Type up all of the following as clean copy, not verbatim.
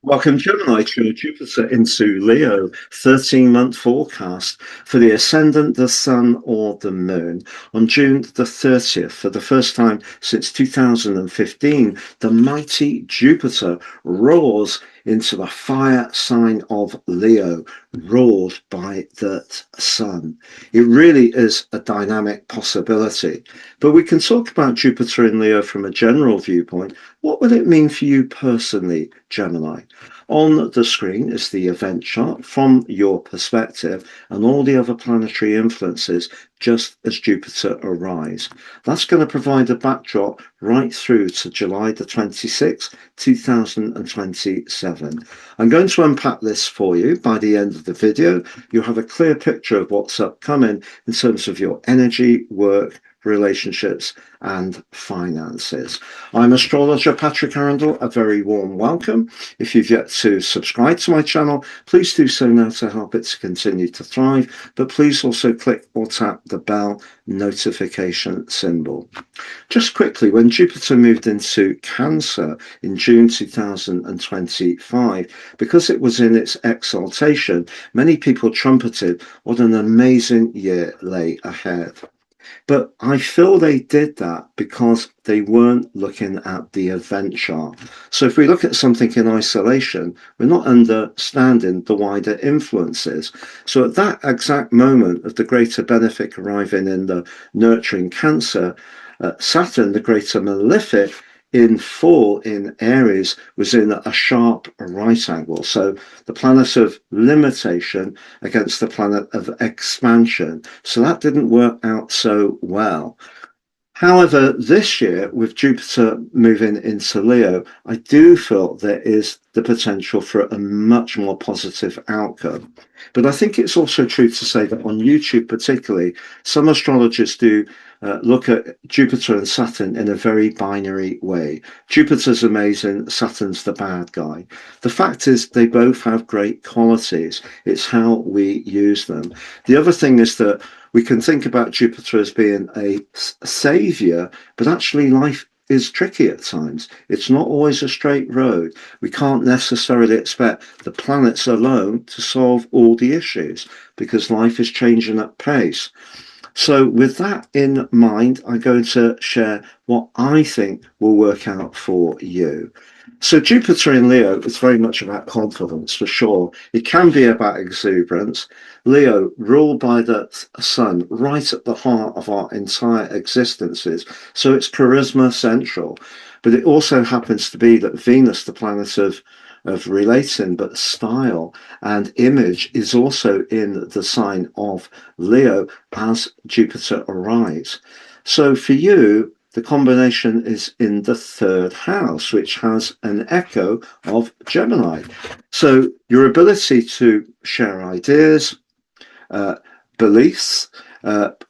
Welcome, Gemini, to your Jupiter into Leo 13-month forecast for the ascendant, the sun, or the moon. On June the 30th, for the first time since 2015, the mighty Jupiter roars into the fire sign of Leo, ruled by the sun. It really is a dynamic possibility. But we can talk about Jupiter in Leo from a general viewpoint. What would it mean for you personally, Gemini? On the screen is the event chart from your perspective and all the other planetary influences just as Jupiter arise. That's going to provide a backdrop right through to July the 26th, 2027. I'm going to unpack this for you. By the end of the video, you'll have a clear picture of what's upcoming in terms of your energy, work, relationships and finances. I'm astrologer Patrick Arundell. A very warm welcome. If you've yet to subscribe to my channel, please do so now to help it to continue to thrive, but please also click or tap the bell notification symbol. Just quickly, when Jupiter moved into Cancer in June 2025, because it was in its exaltation, many people trumpeted what an amazing year lay ahead. But I feel they did that because they weren't looking at the event chart. So if we look at something in isolation, we're not understanding the wider influences. So at that exact moment of the greater benefic arriving in the nurturing Cancer, Saturn, the greater malefic, in full in Aries, was in a sharp right angle. So the planet of limitation against the planet of expansion. So that didn't work out so well. However, this year, with Jupiter moving into Leo, I do feel there is the potential for a much more positive outcome. But I think it's also true to say that on YouTube particularly, some astrologers do look at Jupiter and Saturn in a very binary way. Jupiter's amazing, Saturn's the bad guy. The fact is they both have great qualities. It's how we use them. The other thing is that we can think about Jupiter as being a savior, but actually life is tricky at times. It's not always a straight road. We can't necessarily expect the planets alone to solve all the issues because life is changing at pace. So with that in mind, I'm going to share what I think will work out for you. So Jupiter in Leo is very much about confidence, for sure. It can be about exuberance. Leo, ruled by the sun, right at the heart of our entire existences. So it's charisma central. But it also happens to be that Venus, the planet of relating, but style and image, is also in the sign of Leo as Jupiter arrives. So for you, the combination is in the third house, which has an echo of Gemini. So your ability to share ideas, beliefs,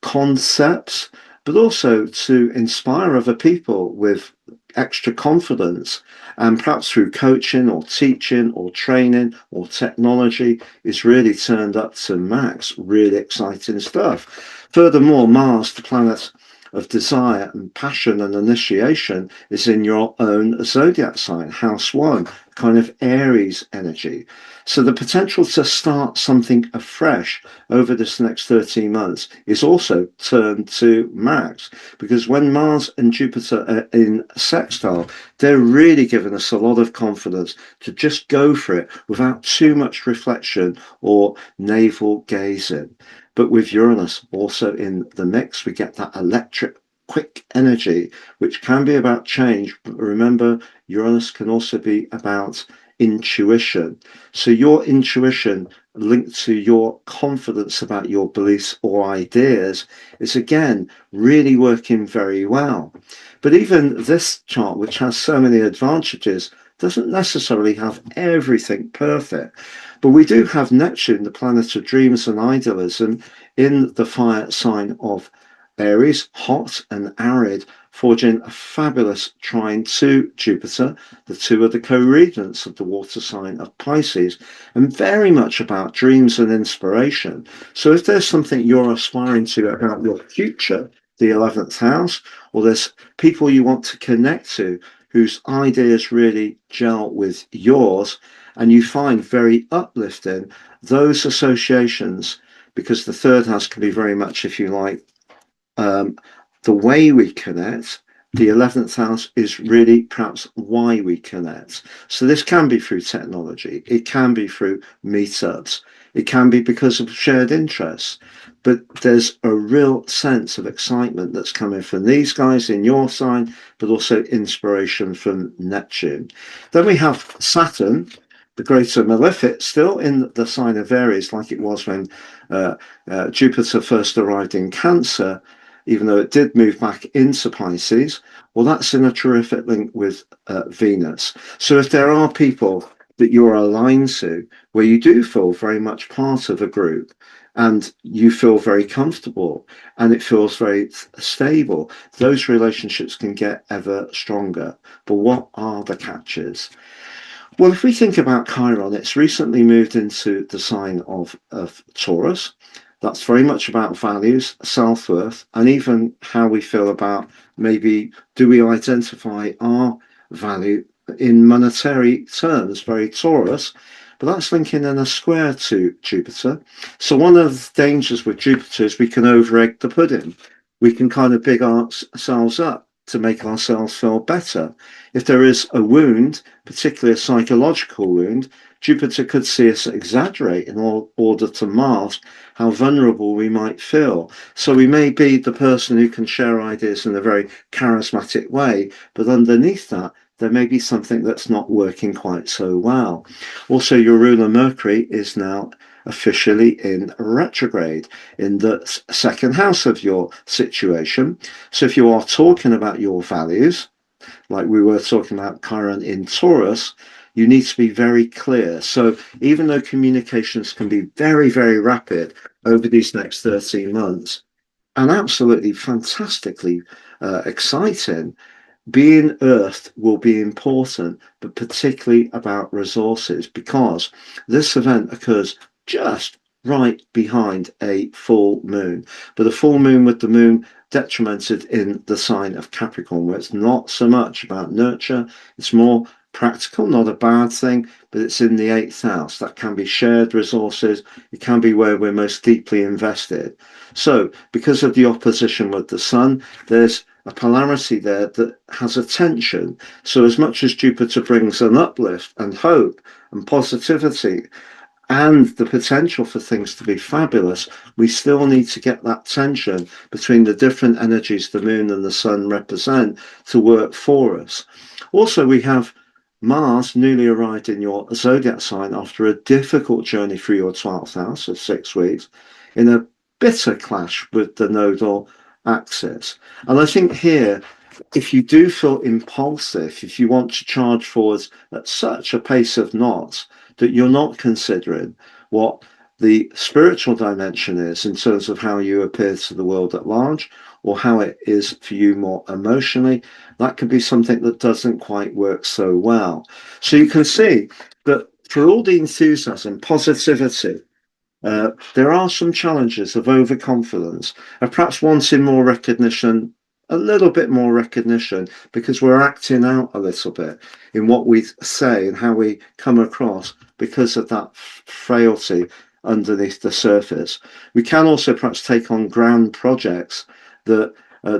concepts, but also to inspire other people with extra confidence, and perhaps through coaching or teaching or training or technology, is really turned up to max. Really exciting stuff. Furthermore, Mars, the planet of desire and passion and initiation, is in your own zodiac sign, house one, kind of Aries energy. So the potential to start something afresh over this next 13 months is also turned to max, because when Mars and Jupiter are in sextile, they're really giving us a lot of confidence to just go for it without too much reflection or navel gazing. But with Uranus also in the mix, we get that electric, quick energy, which can be about change. But remember, Uranus can also be about intuition. So your intuition linked to your confidence about your beliefs or ideas is again really working very well. But even this chart, which has so many advantages, doesn't necessarily have everything perfect. But we do have Neptune, the planet of dreams and idealism, in the fire sign of Aries, hot and arid, forging a fabulous trine to Jupiter. The two are the co-regents of the water sign of Pisces, and very much about dreams and inspiration. So if there's something you're aspiring to about your future, the 11th house, or there's people you want to connect to whose ideas really gel with yours and you find very uplifting, those associations, because the third house can be very much, if you like, um, the way we connect. The 11th house is really perhaps why we connect. So this can be through technology. It can be through meetups. It can be because of shared interests. But there's a real sense of excitement that's coming from these guys in your sign, but also inspiration from Neptune. Then we have Saturn, the greater malefic, still in the sign of Aries, like it was when Jupiter first arrived in Cancer, even though it did move back into Pisces. Well, that's in a terrific link with Venus. So if there are people that you're aligned to, where you do feel very much part of a group and you feel very comfortable and it feels very stable, those relationships can get ever stronger. But what are the catches? Well, if we think about Chiron, it's recently moved into the sign of Taurus. That's very much about values, self-worth, and even how we feel about, maybe, do we identify our value in monetary terms, very Taurus, but that's linking in a square to Jupiter. So one of the dangers with Jupiter is we can over-egg the pudding. We can kind of big ourselves up to make ourselves feel better. If there is a wound, particularly a psychological wound, Jupiter could see us exaggerate in order to mask how vulnerable we might feel. So we may be the person who can share ideas in a very charismatic way, but underneath that, there may be something that's not working quite so well. Also, your ruler Mercury is now officially in retrograde in the second house of your situation. So if you are talking about your values, like we were talking about Chiron in Taurus, you need to be very clear. So even though communications can be very, very rapid over these next 13 months and absolutely fantastically exciting, being earthed will be important, but particularly about resources, because this event occurs just right behind a full moon. But a full moon with the moon detrimented in the sign of Capricorn, where it's not so much about nurture, it's more practical, not a bad thing, but it's in the 8th house. That can be shared resources. It can be where we're most deeply invested. So because of the opposition with the sun, there's a polarity there that has a tension. So as much as Jupiter brings an uplift and hope and positivity and the potential for things to be fabulous, we still need to get that tension between the different energies the moon and the sun represent to work for us. Also, we have Mars newly arrived in your zodiac sign after a difficult journey through your 12th house of 6 weeks in a bitter clash with the nodal axis. And I think here, if you do feel impulsive, if you want to charge forwards at such a pace of knots that you're not considering what the spiritual dimension is in terms of how you appear to the world at large, or how it is for you more emotionally, that could be something that doesn't quite work so well. So you can see that for all the enthusiasm, positivity, there are some challenges of overconfidence, of perhaps wanting more recognition, a little bit more recognition, because we're acting out a little bit in what we say and how we come across because of that frailty underneath the surface. We can also perhaps take on grand projects that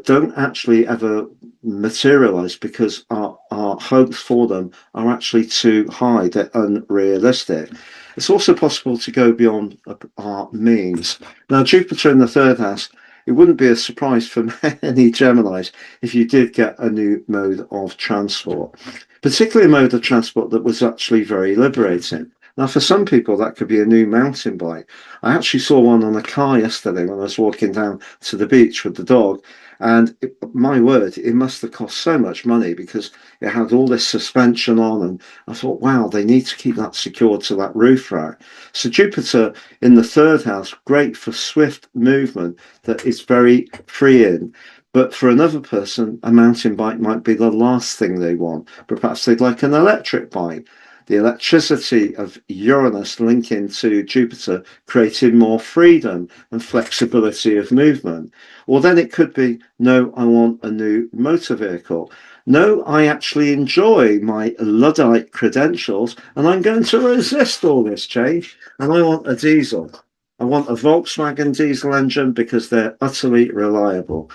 don't actually ever materialize because our hopes for them are actually too high, they're unrealistic. It's also possible to go beyond our means. Now, Jupiter in the third house, it wouldn't be a surprise for many Geminis if you did get a new mode of transport, particularly a mode of transport that was actually very liberating. Now, for some people, that could be a new mountain bike. I actually saw one on a car yesterday when I was walking down to the beach with the dog. And my word, it must have cost so much money because it had all this suspension on. And I thought, wow, they need to keep that secured to that roof rack. So Jupiter in the third house, great for swift movement that is very freeing. But for another person, a mountain bike might be the last thing they want. But perhaps they'd like an electric bike. The electricity of Uranus linking to Jupiter creating more freedom and flexibility of movement. Or then it could be, no, I want a new motor vehicle. No, I actually enjoy my Luddite credentials and I'm going to resist all this change. And I want a diesel. I want a Volkswagen diesel engine because they're utterly reliable.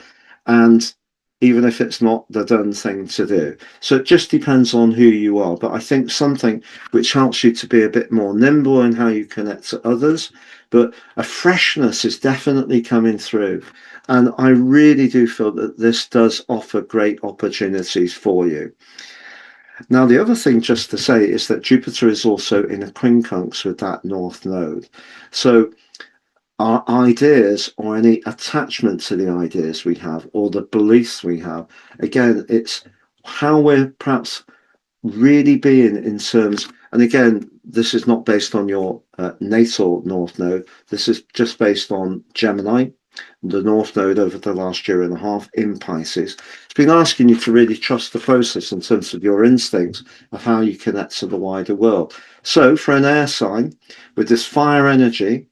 And even if it's not the done thing to do. So it just depends on who you are. But I think something which helps you to be a bit more nimble in how you connect to others. But a freshness is definitely coming through. And I really do feel that this does offer great opportunities for you. Now, the other thing just to say is that Jupiter is also in a quincunx with that North Node. So our ideas or any attachment to the ideas we have or the beliefs we have, again, it's how we're perhaps really being in terms, and again, this is not based on your natal North Node, this is just based on Gemini, the North Node over the last year and a half in Pisces. It's been asking you to really trust the process in terms of your instincts of how you connect to the wider world. So for an air sign with this fire energy,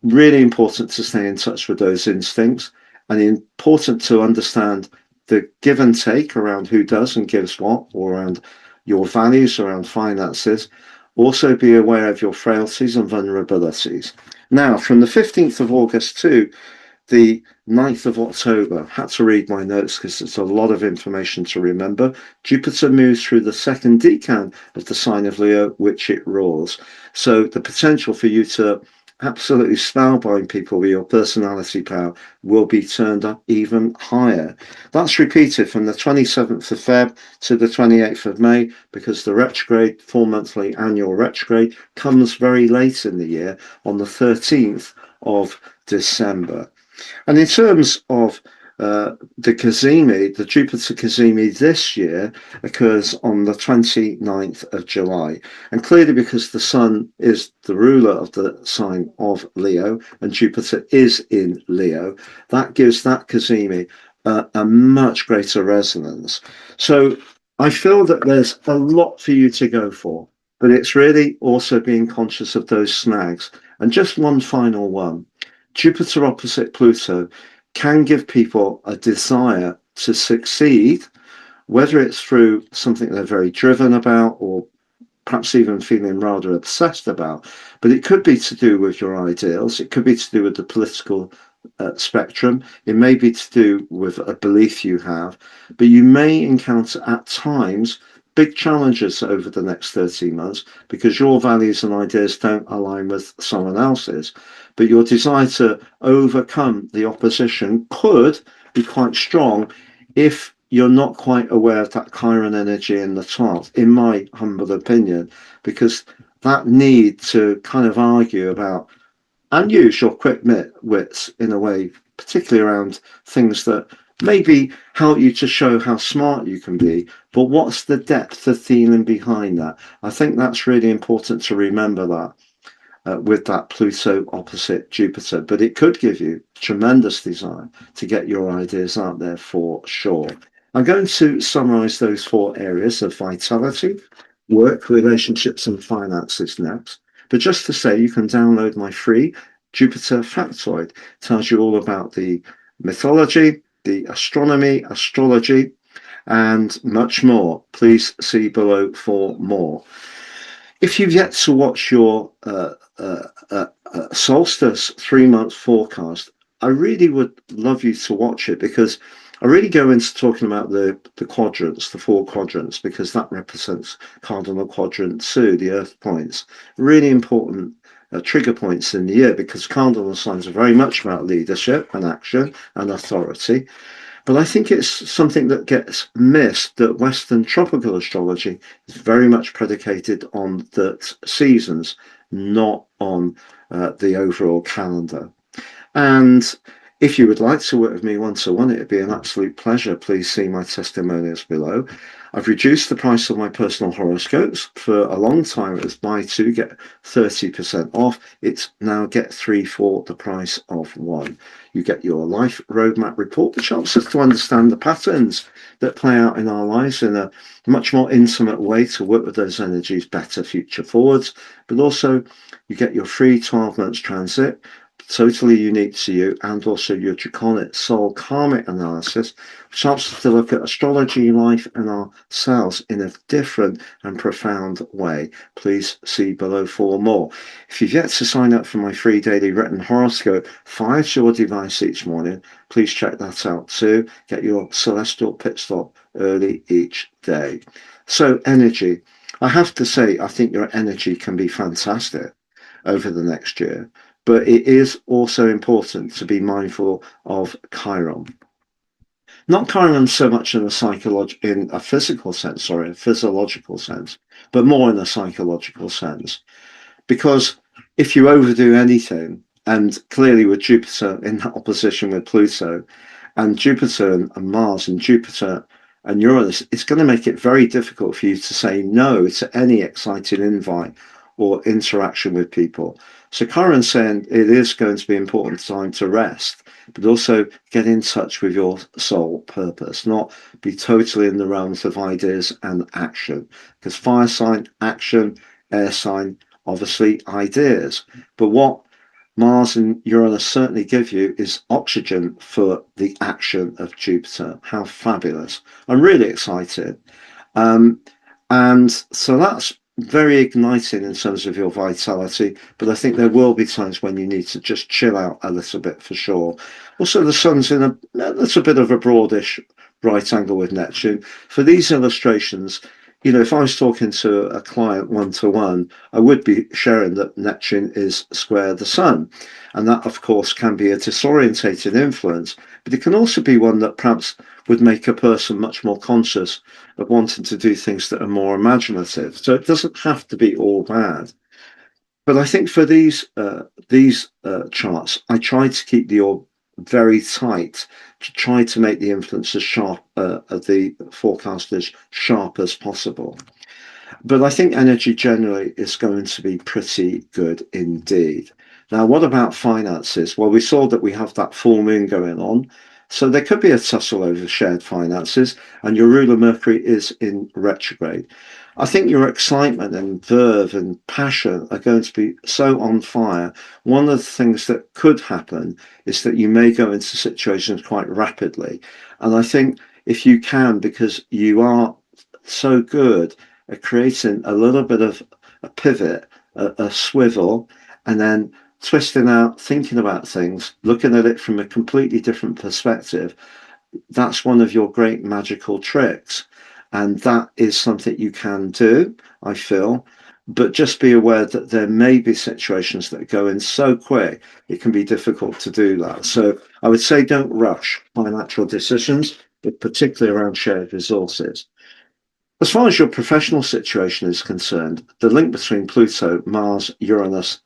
really important to stay in touch with those instincts and important to understand the give and take around who does and gives what, or around your values, around finances. Also be aware of your frailties and vulnerabilities. Now, from the 15th of August to the 9th of October, had to read my notes because it's a lot of information to remember. Jupiter moves through the second decan of the sign of Leo, which it rules. So the potential for you to absolutely spellbind people with your personality power will be turned up even higher. That's repeated from the 27th of Feb to the 28th of May because the retrograde, 4 monthly annual retrograde, comes very late in the year on the 13th of December. And in terms of the Cazimi, the Jupiter Cazimi this year occurs on the 29th of July. And clearly, because the Sun is the ruler of the sign of Leo and Jupiter is in Leo, that gives that Cazimi a much greater resonance. So I feel that there's a lot for you to go for, but it's really also being conscious of those snags. And just one final one. Jupiter opposite Pluto can give people a desire to succeed, whether it's through something they're very driven about or perhaps even feeling rather obsessed about. But it could be to do with your ideals, it could be to do with the political spectrum, it may be to do with a belief you have, but you may encounter at times big challenges over the next 13 months because your values and ideas don't align with someone else's. But your desire to overcome the opposition could be quite strong if you're not quite aware of that Chiron energy in the chart, in my humble opinion, because that need to kind of argue about and use your quick wits in a way, particularly around things that maybe help you to show how smart you can be, but what's the depth of feeling behind that? I think that's really important to remember that. With that Pluto opposite Jupiter, but it could give you tremendous desire to get your ideas out there for sure. I'm going to summarize those four areas of vitality, work, relationships, and finances next. But just to say, you can download my free Jupiter factoid. It tells you all about the mythology, the astronomy, astrology, and much more. Please see below for more. If you've yet to watch your solstice 3 month forecast, I really would love you to watch it because I really go into talking about the quadrants, the four quadrants, because that represents cardinal quadrant 2, the earth points. Really important trigger points in the year because cardinal signs are very much about leadership and action and authority. But I think it's something that gets missed that Western tropical astrology is very much predicated on the seasons, not on the overall calendar. And if you would like to work with me one-to-one, it'd be an absolute pleasure. Please see my testimonials below. I've reduced the price of my personal horoscopes. For a long time, it was buy two, get 30% off. It's now get three for the price of one. You get your life roadmap report, which helps us to understand the patterns that play out in our lives in a much more intimate way to work with those energies better future forwards. But also, you get your free 12 months transit, totally unique to you, and also your draconic soul karmic analysis, which helps us to look at astrology, life, and ourselves in a different and profound way. Please see below for more. If you've yet to sign up for my free daily written horoscope fired to your device each morning, please check that out too. Get your celestial pit stop early each day. So, energy. I have to say, I think your energy can be fantastic over the next year. But it is also important to be mindful of Chiron. Not Chiron so much in a physical sense, sorry, a physiological sense, but more in a psychological sense. Because if you overdo anything, and clearly with Jupiter in that opposition with Pluto, and Jupiter and Mars and Jupiter and Uranus, it's going to make it very difficult for you to say no to any exciting invite or interaction with people. So Chiron's saying it is going to be important time to rest, but also get in touch with your soul purpose, not be totally in the realms of ideas and action. Because fire sign, action, air sign, obviously ideas. But what Mars and Uranus certainly give you is oxygen for the action of Jupiter. How fabulous. I'm really excited. Um, and so that's very igniting in terms of your vitality, but I think there will be times when you need to just chill out a little bit for sure. Also, the sun's in a little bit of a broadish right angle with Neptune. For these illustrations, if I was talking to a client one-to-one, I would be sharing that Neptune is square the sun. And that, of course, can be a disorientating influence, but it can also be one that perhaps would make a person much more conscious of wanting to do things that are more imaginative. So it doesn't have to be all bad. But I think for these charts, I try to keep the orb very tight to try to make the influence as sharp of the forecast as sharp as possible. But I think energy generally is going to be pretty good indeed. Now, what about finances? Well, we saw that we have that full moon going on. So there could be a tussle over shared finances, and your ruler Mercury is in retrograde. I think your excitement and verve and passion are going to be so on fire. One of the things that could happen is that you may go into situations quite rapidly. And I think if you can, because you are so good at creating a little bit of a pivot, a swivel, and then twisting out, thinking about things, looking at it from a completely different perspective, that's one of your great magical tricks. And that is something you can do, I feel. But just be aware that there may be situations that go in so quick, it can be difficult to do that. So I would say don't rush financial decisions, but particularly around shared resources. As far as your professional situation is concerned, the link between Pluto, Mars, Uranus,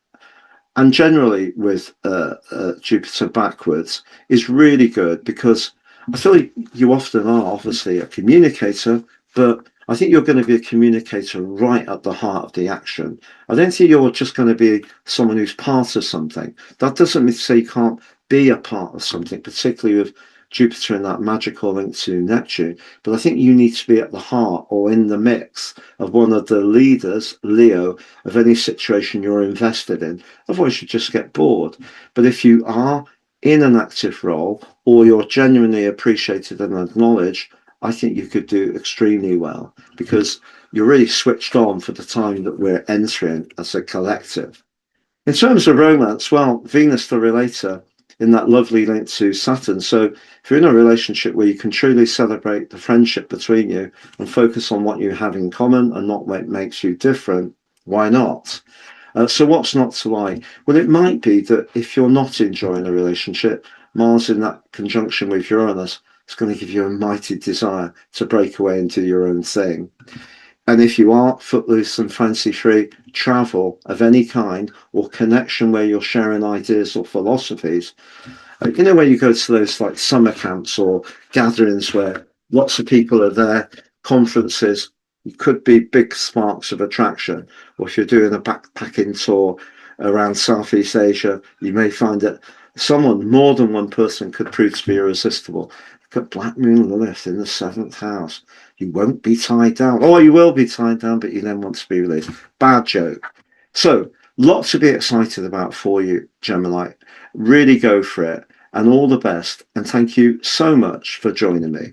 and generally with Jupiter backwards is really good because I feel like you often are obviously a communicator, but I think you're going to be a communicator right at the heart of the action. I don't think you're just going to be someone who's part of something. That doesn't mean to say you can't be a part of something, particularly with Jupiter and that magical link to Neptune. But I think you need to be at the heart or in the mix of one of the leaders, Leo, of any situation you're invested in. Otherwise, you just get bored. But if you are in an active role or you're genuinely appreciated and acknowledged, I think you could do extremely well because you're really switched on for the time that we're entering as a collective. In terms of romance, well, Venus the relator in that lovely link to Saturn. So if you're in a relationship where you can truly celebrate the friendship between you and focus on what you have in common and not what makes you different, why not? So what's not to like? Well, it might be that if you're not enjoying a relationship, Mars in that conjunction with Uranus is going to give you a mighty desire to break away and do your own thing. And if you are footloose and fancy free, travel of any kind or connection where you're sharing ideas or philosophies, where you go to those like summer camps or gatherings where lots of people are there, conferences, it could be big sparks of attraction. Or if you're doing a backpacking tour around Southeast Asia, you may find that more than one person could prove to be irresistible. Look at Black Moon Lilith in the 7th house. You won't be tied down. Oh, you will be tied down, but you then want to be released. Bad joke. So Lot to be excited about for you, Gemini. Really go for it, and all the best. And thank you so much for joining me.